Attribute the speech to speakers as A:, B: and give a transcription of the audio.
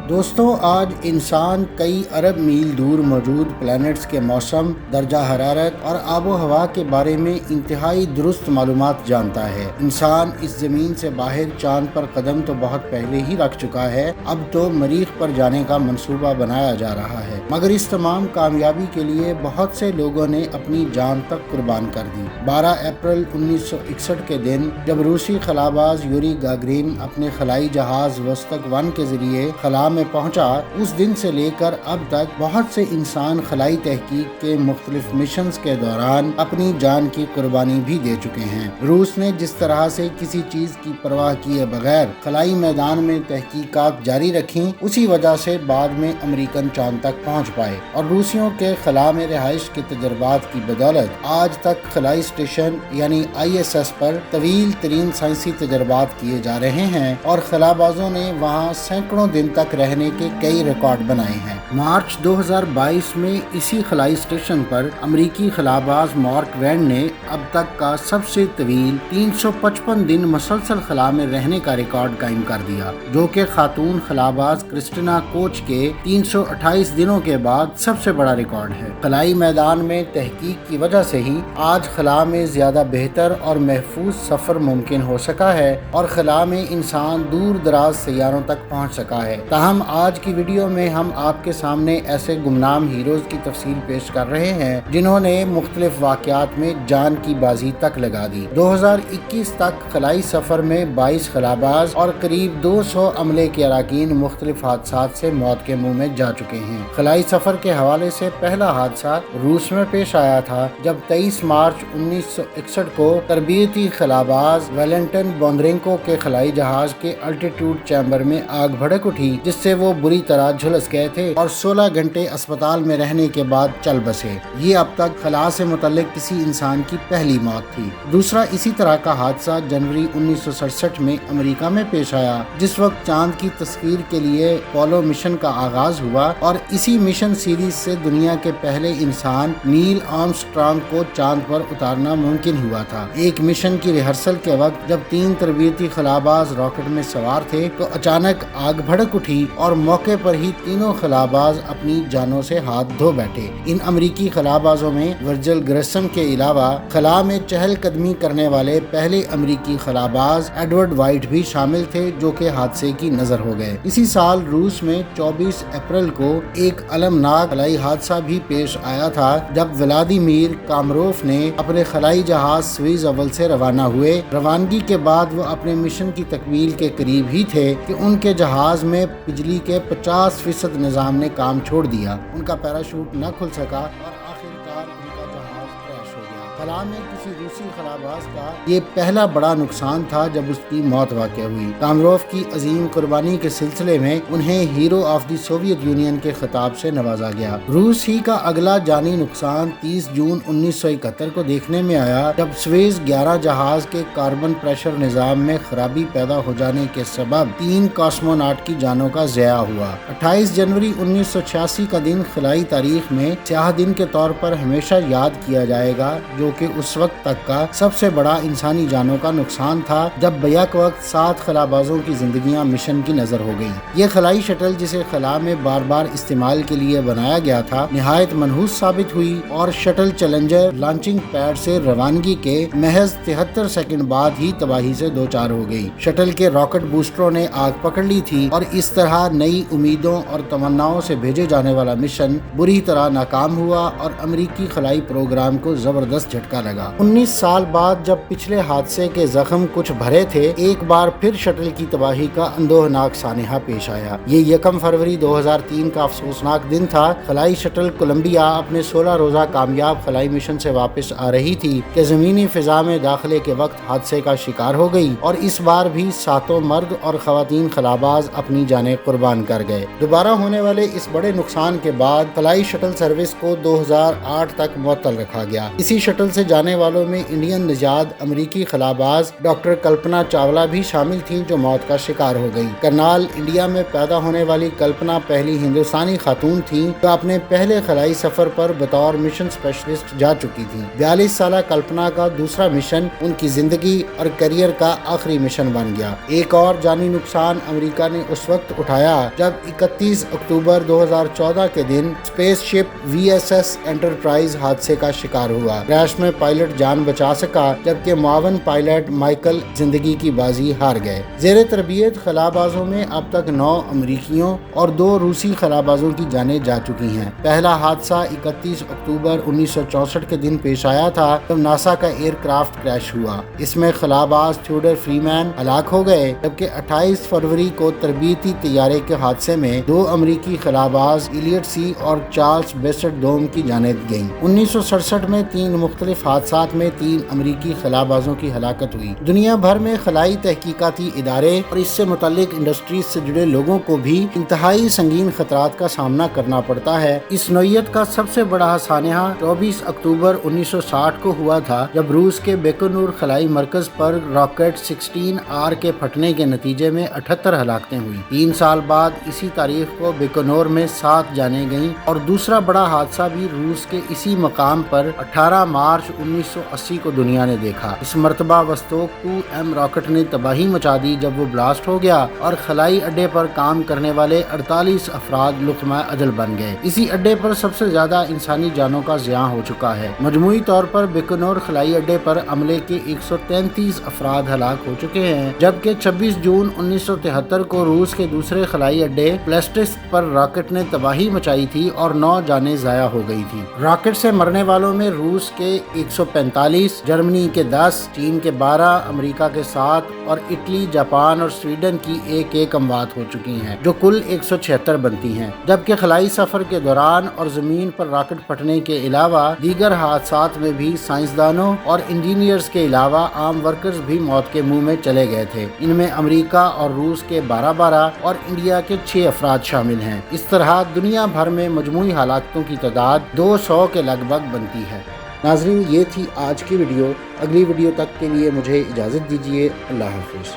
A: دوستوں، آج انسان کئی ارب میل دور موجود پلانٹس کے موسم، درجہ حرارت اور آب و ہوا کے بارے میں انتہائی درست معلومات جانتا ہے۔ انسان اس زمین سے باہر چاند پر قدم تو بہت پہلے ہی رکھ چکا ہے، اب تو مریخ پر جانے کا منصوبہ بنایا جا رہا ہے، مگر اس تمام کامیابی کے لیے بہت سے لوگوں نے اپنی جان تک قربان کر دی۔ 12 اپریل 1961 کے دن جب روسی خلاباز یوری گاگرین اپنے خلائی جہاز ووستک 1 کے ذریعے خلا میں پہنچا، اس دن سے لے کر اب تک بہت سے انسان خلائی تحقیق کے مختلف مشنز کے دوران اپنی جان کی قربانی بھی دے چکے ہیں۔ روس نے جس طرح سے کسی چیز کی پرواہ کیے بغیر خلائی میدان میں تحقیقات جاری رکھیں، اسی وجہ سے بعد میں امریکن چاند تک پہنچ پائے، اور روسیوں کے خلا میں رہائش کے تجربات کی بدولت آج تک خلائی اسٹیشن یعنی ISS پر طویل ترین سائنسی تجربات کیے جا رہے ہیں، اور خلابازوں نے وہاں سینکڑوں دن تک رہنے کے کئی ریکارڈ بنائے ہیں۔ مارچ 2022 میں اسی خلائی اسٹیشن پر امریکی خلاباز مارک وین نے اب تک کا سب سے طویل 355 دن مسلسل خلا میں رہنے کا ریکارڈ قائم کر دیا، جو کہ خاتون خلاباز کرسٹینا کوچ کے 328 دنوں کے بعد سب سے بڑا ریکارڈ ہے۔ خلائی میدان میں تحقیق کی وجہ سے ہی آج خلا میں زیادہ بہتر اور محفوظ سفر ممکن ہو سکا ہے، اور خلا میں انسان دور دراز سیاروں تک پہنچ سکا ہے۔ تاہم آج کی ویڈیو میں ہم آپ کے سامنے ایسے گمنام ہیروز کی تفصیل پیش کر رہے ہیں جنہوں نے مختلف واقعات میں جان کی بازی تک لگا دی۔ 2021 تک خلائی سفر میں 22 خلاباز اور قریب 200 عملے کے اراکین مختلف حادثات سے موت کے منہ میں جا چکے ہیں۔ خلائی سفر کے حوالے سے پہلا حادثہ روس میں پیش آیا تھا، جب 23 مارچ 1961 کو تربیتی خلاباز ویلنٹن بوندرینکو کے خلائی جہاز کے الٹیٹیوڈ چیمبر میں آگ بھڑک اٹھی، جس سے وہ بری طرح جھلس گئے تھے اور 16 گھنٹے اسپتال میں رہنے کے بعد چل بسے۔ یہ اب تک خلا سے متعلق کسی انسان کی پہلی موت تھی۔ دوسرا اسی طرح کا حادثہ جنوری 1967 میں امریکہ میں پیش آیا، جس وقت چاند کی تسخیر کے لیے پولو مشن کا آغاز ہوا، اور اسی مشن سیریز سے دنیا کے پہلے انسان نیل آرمسٹرانگ کو چاند پر اتارنا ممکن ہوا تھا۔ ایک مشن کی ریہرسل کے وقت جب 3 تربیتی خلاباز راکٹ میں سوار تھے تو اچانک آگ بھڑک اٹھی، اور موقع پر ہی تینوں خلاباز اپنی جانوں سے ہاتھ دھو بیٹھے۔ ان امریکی خلابازوں میں ورجل گریسم کے علاوہ خلا میں چہل قدمی کرنے والے پہلے امریکی خلاباز ایڈورڈ وائٹ بھی شامل تھے، جو کہ حادثے کی نظر ہو گئے۔ اسی سال روس میں 24 اپریل کو ایک المناک خلائی حادثہ بھی پیش آیا تھا، جب ولادیمیر کامروف نے اپنے خلائی جہاز سویز اول سے روانہ ہوئے۔ روانگی کے بعد وہ اپنے مشن کی تکمیل کے قریب ہی تھے کہ ان کے جہاز میں بجلی کے 50% نظام نے کام چھوڑ دیا، ان کا پیراشوٹ نہ کھل سکا، اور آخرکار ان کا جہاز کریش ہو گیا۔ خلا میں کسی روسی خلاباز کا یہ پہلا بڑا نقصان تھا جب اس کی موت واقع ہوئی۔ کامروف کی عظیم قربانی کے سلسلے میں انہیں hero of the Soviet union کے خطاب سے نوازا گیا۔ روس ہی کا اگلا جانی نقصان 30 جون 1971 کو دیکھنے میں آیا، جب سویز 11 جہاز کے کاربن پریشر نظام میں خرابی پیدا ہو جانے کے سبب 3 کاسموناٹ کی جانوں کا ضیاع ہوا۔ 28 جنوری 1986 کا دن خلائی تاریخ میں سیاہ دن کے طور پر ہمیشہ یاد کیا جائے گا، جو کہ اس وقت تک کا سب سے بڑا انسانی جانوں کا نقصان تھا، جب بیک وقت 7 خلابازوں کی زندگیاں مشن کی نظر ہو گئیں۔ یہ خلائی شٹل، جسے خلا میں بار بار استعمال کے لیے بنایا گیا تھا، نہایت منحوس ثابت ہوئی، اور شٹل چیلنجر لانچنگ پیڈ سے روانگی کے محض 73 سیکنڈ بعد ہی تباہی سے دوچار ہو گئی۔ شٹل کے راکٹ بوسٹروں نے آگ پکڑ لی تھی، اور اس طرح نئی امیدوں اور تمناؤں سے بھیجے جانے والا مشن بری طرح ناکام ہوا، اور امریکی خلائی پروگرام کو زبردست جھٹکا لگا۔ 19 سال بعد جب پچھلے حادثے کے زخم کچھ بھرے تھے، ایک بار پھر شٹل کی تباہی کا اندوہناک سانحہ پیش آیا۔ یہ 1 فروری 2003 کا افسوسناک دن تھا۔ خلائی شٹل کولمبیا اپنے 16 روزہ کامیاب خلائی مشن سے واپس آ رہی تھی کہ زمینی فضا میں داخلے کے وقت حادثے کا شکار ہو گئی، اور اس بار بھی 7 مرد اور خواتین خلاباز اپنی جانیں قربان کر گئے۔ دوبارہ ہونے والے اس بڑے نقصان کے بعد خلائی شٹل سروس کو 2008 تک معطل رکھا گیا۔ اسی شٹل سے جانے والوں میں انڈین نژاد امریکی خلاباز ڈاکٹر کلپنا چاولہ بھی شامل تھیں جو موت کا شکار ہو گئیں۔ کرنال انڈیا میں پیدا ہونے والی کلپنا پہلی ہندوستانی خاتون تھیں جو اپنے پہلے خلائی سفر پر بطور مشن اسپیشلسٹ جا چکی تھیں۔ 42 سالہ کلپنا کا دوسرا مشن ان کی زندگی اور کیریئر کا آخری مشن بن گیا۔ ایک اور جانی نقصان امریکہ نے اس وقت اٹھایا جب 31 اکتوبر 2014 کے دن اسپیس شپ VSS انٹرپرائز حادثے کا شکار ہوا۔ کریش میں پائلٹ جان بچا سکا جبکہ معاون پائلٹ مائیکل زندگی کی بازی ہار گئے۔ زیر تربیت خلابازوں میں اب تک 9 امریکیوں اور 2 روسی خلابازوں کی جانیں جا چکی ہیں۔ پہلا حادثہ 31 اکتوبر 1964 کے دن پیش آیا تھا جب ناسا کا ایئر کرافٹ کریش ہوا۔ اس میں خلاباز تھیوڈر فریمین ہلاک ہو گئے جبکہ 28 فروری کو تربیتی طیارے کے حادثے میں 2 امریکی خلاباز ایلیٹ سی اور چارلس بیسٹ دوم کی جانیں گئیں۔ 1967 میں 3 مختلف حادثات میں 3 امریکی خلابازوں کی ہلاکت ہوئی۔ دنیا بھر میں خلائی تحقیقاتی ادارے اور اس سے متعلق انڈسٹریز سے جڑے لوگوں کو بھی انتہائی سنگین خطرات کا سامنا کرنا پڑتا ہے۔ اس نوعیت کا سب سے بڑا سانحہ 24 اکتوبر 1960 کو ہوا تھا جب روس کے بیکونور خلائی مرکز پر راکٹ 16R کے پھٹنے کے نتیجے میں 78 ہلاکتیں ہوئی۔ 3 سال بعد اسی تاریخ کو بیکونور میں 7 جانیں گئیں اور دوسرا بڑا حادثہ بھی روس کے اسی مقام پر 18 مارچ 1980 کو دنیا نے دیکھا۔ اس مرتبہ وستوک 2M راکٹ نے تباہی مچا دی جب وہ بلاسٹ ہو گیا اور خلائی اڈے پر کام کرنے والے 48 افراد لقمہ اجل بن گئے۔ اسی اڈے پر سب سے زیادہ انسانی جانوں کا زیاں ہو چکا ہے۔ مجموعی طور پر بیکونور خلائی اڈے پر عملے کے 133 افراد ہلاک ہو چکے ہیں جبکہ 26 جون 1973 کو روس کے دوسرے خلائی اڈے پلیسٹسک پر راکٹ نے تباہی مچائی تھی اور 9 جانیں ضائع ہو گئی تھی۔ راکٹ سے مرنے والوں میں روس کے 145، جرمنی کے 10، چین کے 12، امریکہ کے 7 اور اٹلی، جاپان اور سویڈن کی ایک اموات ہو چکی ہیں جو کل 176 بنتی ہیں۔ جبکہ خلائی سفر کے دوران اور زمین پر راکٹ پھٹنے کے علاوہ دیگر حادثات میں بھی سائنسدانوں اور انجینئرز کے علاوہ عام ورکرز بھی موت کے منہ میں چلے گئے تھے۔ ان میں امریکہ اور روس کے 12 اور انڈیا کے 6 افراد شامل ہیں۔ اس طرح دنیا بھر میں مجموعی ہلاکتوں کی تعداد 200 کے لگ بھگ بنتی ہے۔ ناظرین، یہ تھی آج کی ویڈیو۔ اگلی ویڈیو تک کے لیے مجھے اجازت دیجیے۔ اللہ حافظ۔